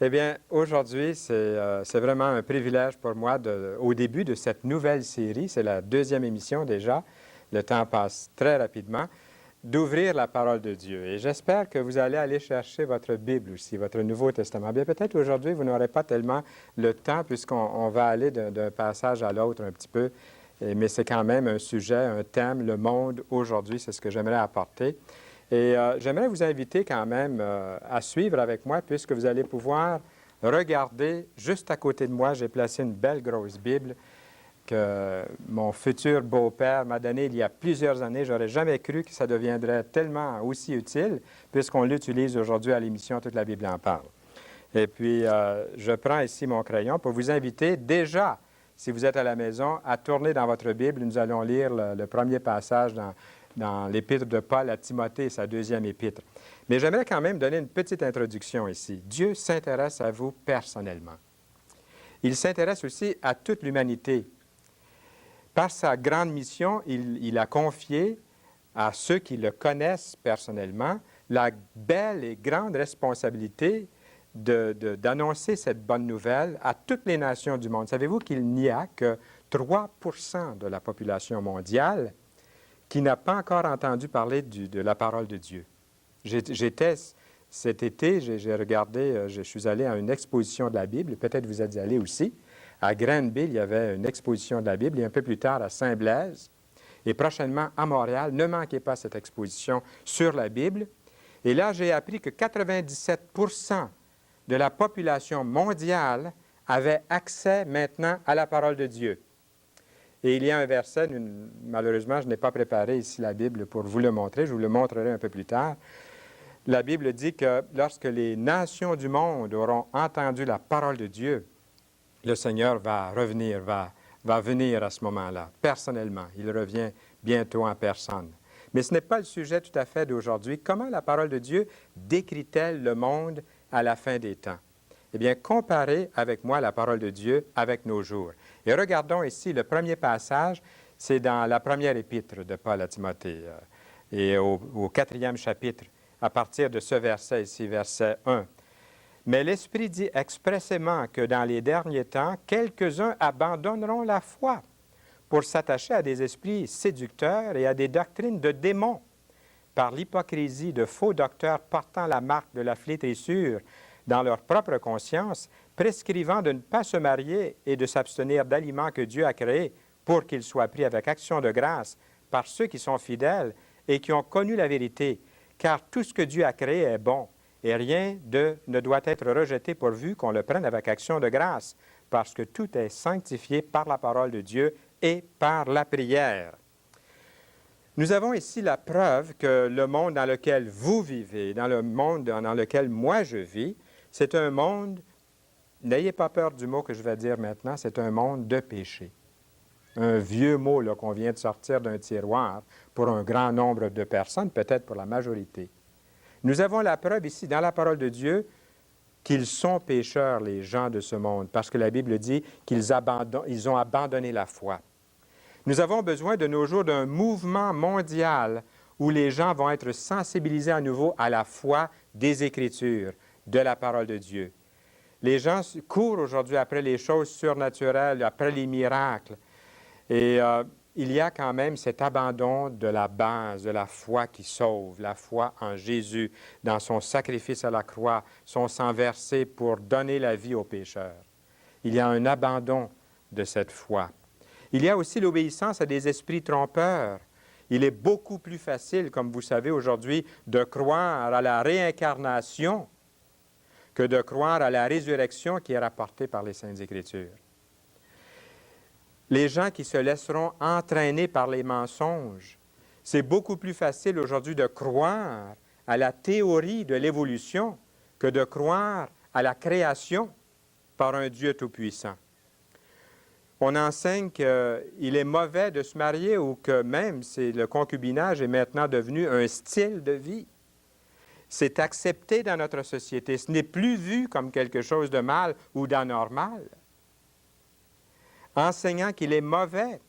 Eh bien, aujourd'hui, c'est vraiment un privilège pour moi, au début de cette nouvelle série, c'est la deuxième émission déjà, le temps passe très rapidement, d'ouvrir la parole de Dieu. Et j'espère que vous allez aller chercher votre Bible aussi, votre Nouveau Testament. Bien, peut-être aujourd'hui, vous n'aurez pas tellement le temps puisqu'on va aller d'un passage à l'autre un petit peu, mais c'est quand même un sujet, un thème, le monde aujourd'hui, c'est ce que j'aimerais apporter. Et j'aimerais vous inviter quand même à suivre avec moi puisque vous allez pouvoir regarder juste à côté de moi, j'ai placé une belle grosse Bible que mon futur beau-père m'a donnée il y a plusieurs années. J'aurais jamais cru que ça deviendrait tellement aussi utile puisqu'on l'utilise aujourd'hui à l'émission Toute la Bible en parle. Et puis, je prends ici mon crayon pour vous inviter déjà, si vous êtes à la maison, à tourner dans votre Bible. Nous allons lire le premier passage dans l'épître de Paul à Timothée, sa deuxième épître. Mais j'aimerais quand même donner une petite introduction ici. Dieu s'intéresse à vous personnellement. Il s'intéresse aussi à toute l'humanité. Par sa grande mission, il a confié à ceux qui le connaissent personnellement la belle et grande responsabilité d'annoncer cette bonne nouvelle à toutes les nations du monde. Savez-vous qu'il n'y a que 3 de la population mondiale qui n'a pas encore entendu parler de la parole de Dieu? J'étais cet été, j'ai regardé, je suis allé à une exposition de la Bible, peut-être vous êtes allé aussi. À Granville, il y avait une exposition de la Bible, et un peu plus tard à Saint-Blaise, et prochainement à Montréal. Ne manquez pas cette exposition sur la Bible. Et là, j'ai appris que 97 de la population mondiale avait accès maintenant à la parole de Dieu. Et il y a un verset, malheureusement, je n'ai pas préparé ici la Bible pour vous le montrer, je vous le montrerai un peu plus tard. La Bible dit que lorsque les nations du monde auront entendu la parole de Dieu, le Seigneur va revenir, va venir à ce moment-là, personnellement. Il revient bientôt en personne. Mais ce n'est pas le sujet tout à fait d'aujourd'hui. Comment la parole de Dieu décrit-elle le monde à la fin des temps? Eh bien, comparez avec moi la parole de Dieu avec nos jours. Et regardons ici le premier passage, c'est dans la première épître de Paul à Timothée, et au 4e chapitre, à partir de ce verset ici, verset 1. Mais l'Esprit dit expressément que dans les derniers temps, quelques-uns abandonneront la foi pour s'attacher à des esprits séducteurs et à des doctrines de démons, par l'hypocrisie de faux docteurs portant la marque de la flétrissure dans leur propre conscience, prescrivant de ne pas se marier et de s'abstenir d'aliments que Dieu a créés pour qu'ils soient pris avec action de grâce par ceux qui sont fidèles et qui ont connu la vérité, car tout ce que Dieu a créé est bon, et rien ne doit être rejeté pourvu qu'on le prenne avec action de grâce, parce que tout est sanctifié par la parole de Dieu et par la prière. Nous avons ici la preuve que le monde dans lequel vous vivez, dans le monde dans lequel moi je vis, c'est un monde, n'ayez pas peur du mot que je vais dire maintenant, c'est un monde de péché. Un vieux mot qu'on vient de sortir d'un tiroir pour un grand nombre de personnes, peut-être pour la majorité. Nous avons la preuve ici, dans la parole de Dieu, qu'ils sont pécheurs, les gens de ce monde, parce que la Bible dit qu'ils ont abandonné la foi. Nous avons besoin de nos jours d'un mouvement mondial où les gens vont être sensibilisés à nouveau à la foi des Écritures, de la parole de Dieu. Les gens courent aujourd'hui après les choses surnaturelles, après les miracles. Et il y a quand même cet abandon de la base, de la foi qui sauve, la foi en Jésus, dans son sacrifice à la croix, son sang versé pour donner la vie aux pécheurs. Il y a un abandon de cette foi. Il y a aussi l'obéissance à des esprits trompeurs. Il est beaucoup plus facile, comme vous savez aujourd'hui, de croire à la réincarnation que de croire à la résurrection qui est rapportée par les Saintes Écritures. Les gens qui se laisseront entraîner par les mensonges, c'est beaucoup plus facile aujourd'hui de croire à la théorie de l'évolution que de croire à la création par un Dieu tout-puissant. On enseigne qu'il est mauvais de se marier ou que même le concubinage est maintenant devenu un style de vie. C'est accepté dans notre société. Ce n'est plus vu comme quelque chose de mal ou d'anormal. Enseignant qu'il est mauvais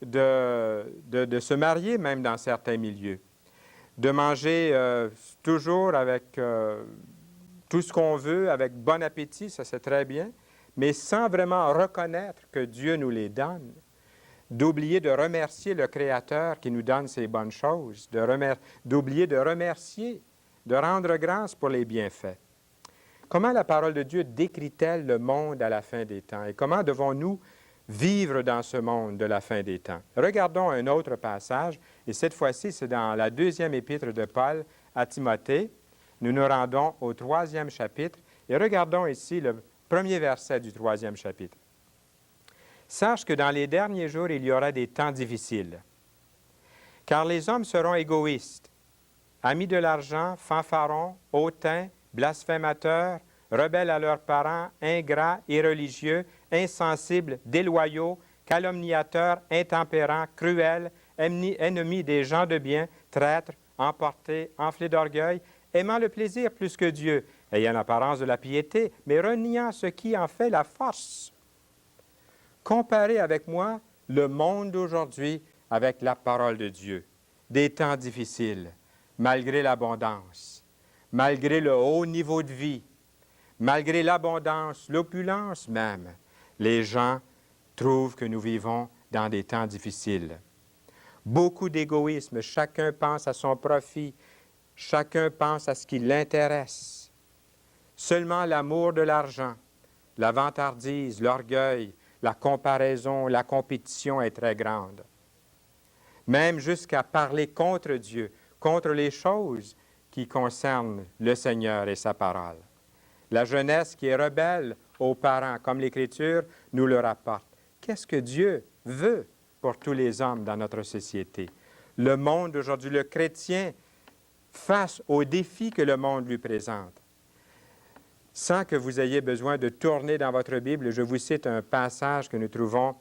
de se marier, même dans certains milieux, de manger toujours tout ce qu'on veut avec bon appétit, ça c'est très bien, mais sans vraiment reconnaître que Dieu nous les donne, d'oublier de remercier le Créateur qui nous donne ces bonnes choses, d'oublier de remercier, de rendre grâce pour les bienfaits. Comment la parole de Dieu décrit-elle le monde à la fin des temps et comment devons-nous vivre dans ce monde de la fin des temps? Regardons un autre passage, et cette fois-ci, c'est dans la deuxième épître de Paul à Timothée. Nous nous rendons au 3e chapitre et regardons ici le premier verset du 3e chapitre. « Sache que dans les derniers jours, il y aura des temps difficiles, car les hommes seront égoïstes, amis de l'argent, fanfarons, hautains, blasphémateurs, rebelles à leurs parents, ingrats, irreligieux, insensibles, déloyaux, calomniateurs, intempérants, cruels, ennemis des gens de bien, traîtres, emportés, enflés d'orgueil, aimant le plaisir plus que Dieu, ayant l'apparence de la piété, mais reniant ce qui en fait la force. Comparez avec moi le monde d'aujourd'hui avec la parole de Dieu. Des temps difficiles, malgré l'abondance, malgré le haut niveau de vie, malgré l'abondance, l'opulence même, les gens trouvent que nous vivons dans des temps difficiles. Beaucoup d'égoïsme, chacun pense à son profit, chacun pense à ce qui l'intéresse. Seulement l'amour de l'argent, la vantardise, l'orgueil, la comparaison, la compétition est très grande. Même jusqu'à parler contre Dieu, contre les choses qui concernent le Seigneur et sa parole. La jeunesse qui est rebelle aux parents, comme l'Écriture nous le rapporte. Qu'est-ce que Dieu veut pour tous les hommes dans notre société? Le monde aujourd'hui, le chrétien, face aux défis que le monde lui présente. Sans que vous ayez besoin de tourner dans votre Bible, je vous cite un passage que nous trouvons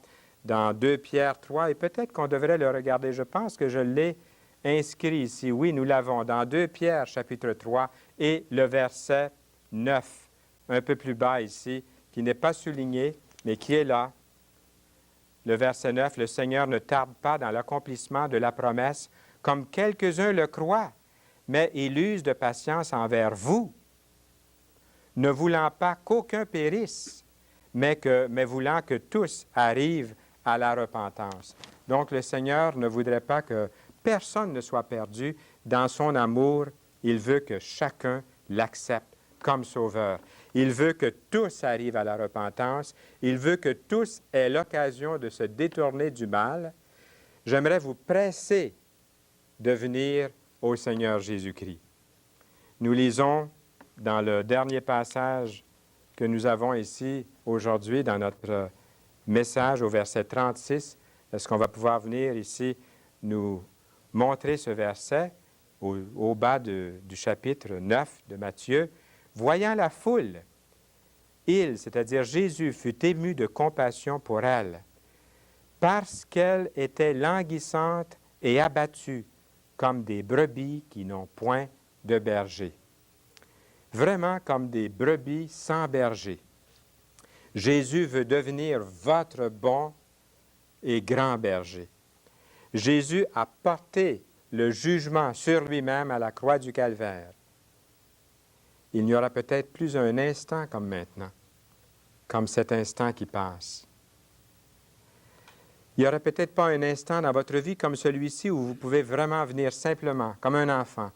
dans 2 Pierre 3, et peut-être qu'on devrait le regarder. Je pense que je l'ai inscrit ici. Oui, nous l'avons dans 2 Pierre, chapitre 3, et le verset 9, un peu plus bas ici, qui n'est pas souligné, mais qui est là. Le verset 9, « Le Seigneur ne tarde pas dans l'accomplissement de la promesse, comme quelques-uns le croient, mais il use de patience envers vous, ne voulant pas qu'aucun périsse, mais voulant que tous arrivent à la repentance. » Donc, le Seigneur ne voudrait pas que personne ne soit perdu. Dans son amour, il veut que chacun l'accepte comme sauveur. Il veut que tous arrivent à la repentance. Il veut que tous aient l'occasion de se détourner du mal. J'aimerais vous presser de venir au Seigneur Jésus-Christ. Nous lisons dans le dernier passage que nous avons ici aujourd'hui dans notre message au verset 36. Est-ce qu'on va pouvoir venir ici nous montrer ce verset au bas du chapitre 9 de Matthieu? « Voyant la foule, il, c'est-à-dire Jésus, fut ému de compassion pour elle, parce qu'elle était languissante et abattue, comme des brebis qui n'ont point de berger. » Vraiment comme des brebis sans berger. Jésus veut devenir votre bon et grand berger. Jésus a porté le jugement sur lui-même à la croix du Calvaire. Il n'y aura peut-être plus un instant comme maintenant, comme cet instant qui passe. Il n'y aura peut-être pas un instant dans votre vie comme celui-ci où vous pouvez vraiment venir simplement, comme un enfant,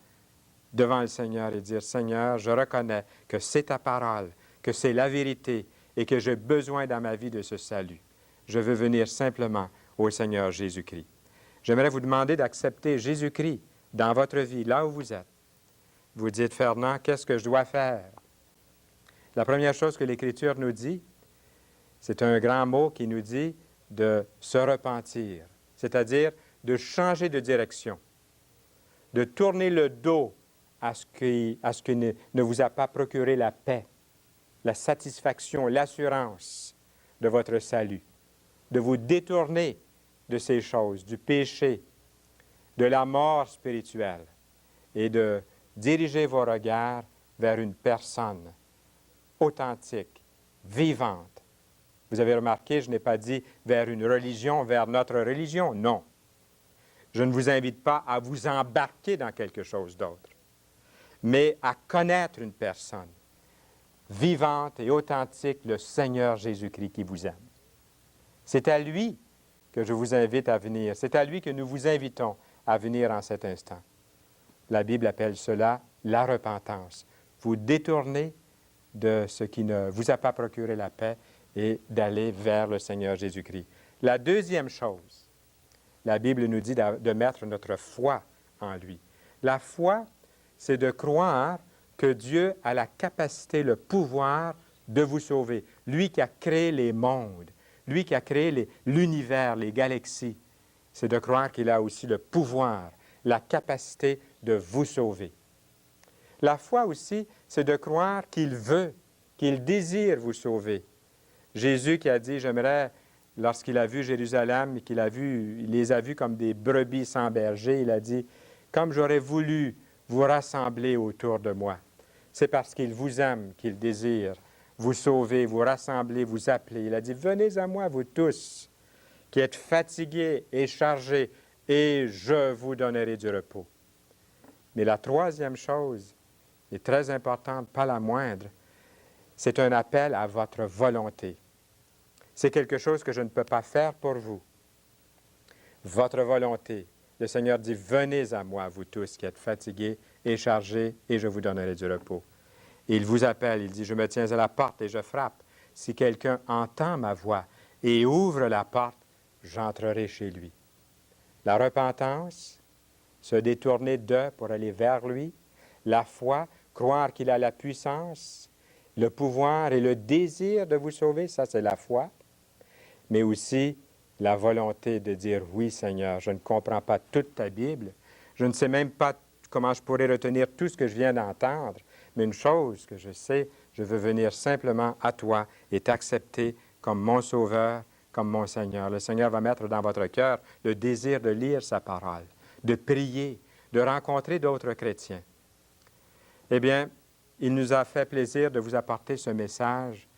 devant le Seigneur et dire, « Seigneur, je reconnais que c'est ta parole, que c'est la vérité et que j'ai besoin dans ma vie de ce salut. Je veux venir simplement au Seigneur Jésus-Christ. » J'aimerais vous demander d'accepter Jésus-Christ dans votre vie, là où vous êtes. Vous dites, « Fernand, qu'est-ce que je dois faire? » La première chose que l'Écriture nous dit, c'est un grand mot qui nous dit de se repentir, c'est-à-dire de changer de direction, de tourner le dos à ce qui ne vous a pas procuré la paix, la satisfaction, l'assurance de votre salut, de vous détourner de ces choses, du péché, de la mort spirituelle, et de diriger vos regards vers une personne authentique, vivante. Vous avez remarqué, je n'ai pas dit vers une religion, vers notre religion, non. Je ne vous invite pas à vous embarquer dans quelque chose d'autre, mais à connaître une personne vivante et authentique le Seigneur Jésus-Christ qui vous aime. C'est à lui que je vous invite à venir. C'est à lui que nous vous invitons à venir en cet instant. La Bible appelle cela la repentance. Vous détournez de ce qui ne vous a pas procuré la paix et d'aller vers le Seigneur Jésus-Christ. La deuxième chose, la Bible nous dit de mettre notre foi en lui. La foi, c'est de croire que Dieu a la capacité, le pouvoir de vous sauver. Lui qui a créé les mondes, lui qui a créé l'univers, les galaxies, c'est de croire qu'il a aussi le pouvoir, la capacité de vous sauver. La foi aussi, c'est de croire qu'il veut, qu'il désire vous sauver. Jésus qui a dit, j'aimerais, lorsqu'il a vu Jérusalem et il les a vus comme des brebis sans berger, il a dit, comme j'aurais voulu vous rassembler autour de moi. C'est parce qu'il vous aime qu'il désire vous sauver, vous rassembler, vous appeler. Il a dit, venez à moi, vous tous, qui êtes fatigués et chargés, et je vous donnerai du repos. Mais la troisième chose est très importante, pas la moindre, c'est un appel à votre volonté. C'est quelque chose que je ne peux pas faire pour vous. Votre volonté. Le Seigneur dit, venez à moi, vous tous qui êtes fatigués et chargés, et je vous donnerai du repos. Il vous appelle, il dit, je me tiens à la porte et je frappe. Si quelqu'un entend ma voix et ouvre la porte, j'entrerai chez lui. La repentance, se détourner de pour aller vers lui. La foi, croire qu'il a la puissance, le pouvoir et le désir de vous sauver, ça c'est la foi. Mais aussi la volonté de dire, oui Seigneur, je ne comprends pas toute ta Bible, je ne sais même pas comment je pourrais retenir tout ce que je viens d'entendre, mais une chose que je sais, je veux venir simplement à toi et t'accepter comme mon Sauveur, comme mon Seigneur. Le Seigneur va mettre dans votre cœur le désir de lire sa parole, de prier, de rencontrer d'autres chrétiens. Eh bien, il nous a fait plaisir de vous apporter ce message